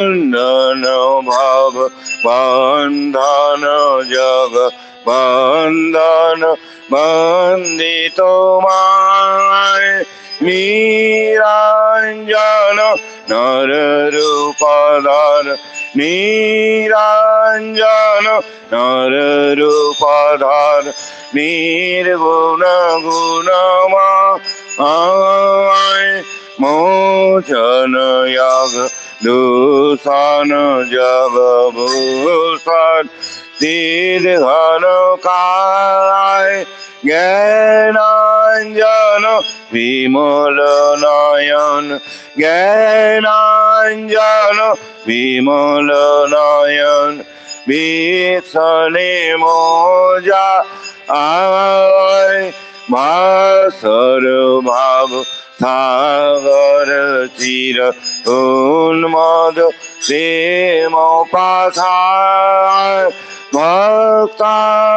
বন্ধন ভাব বন্ধন জগ বন্ধন বন্দিত মায় নিরঞ্জন নর রূপধর নিরঞ্জন নর রূপধর নির্গুণ গুণময় মোচন যোগ দূষণ জগভূষণ দীর্ঘন কায় জ্ঞানাঞ্জন বিমল নয়ন জ্ঞানাঞ্জন বিমল নয়ন বিছনে মোজা আয় ভাসর ভাব সাগর চির উন্মদ প্রেম পাথায় ভক্তা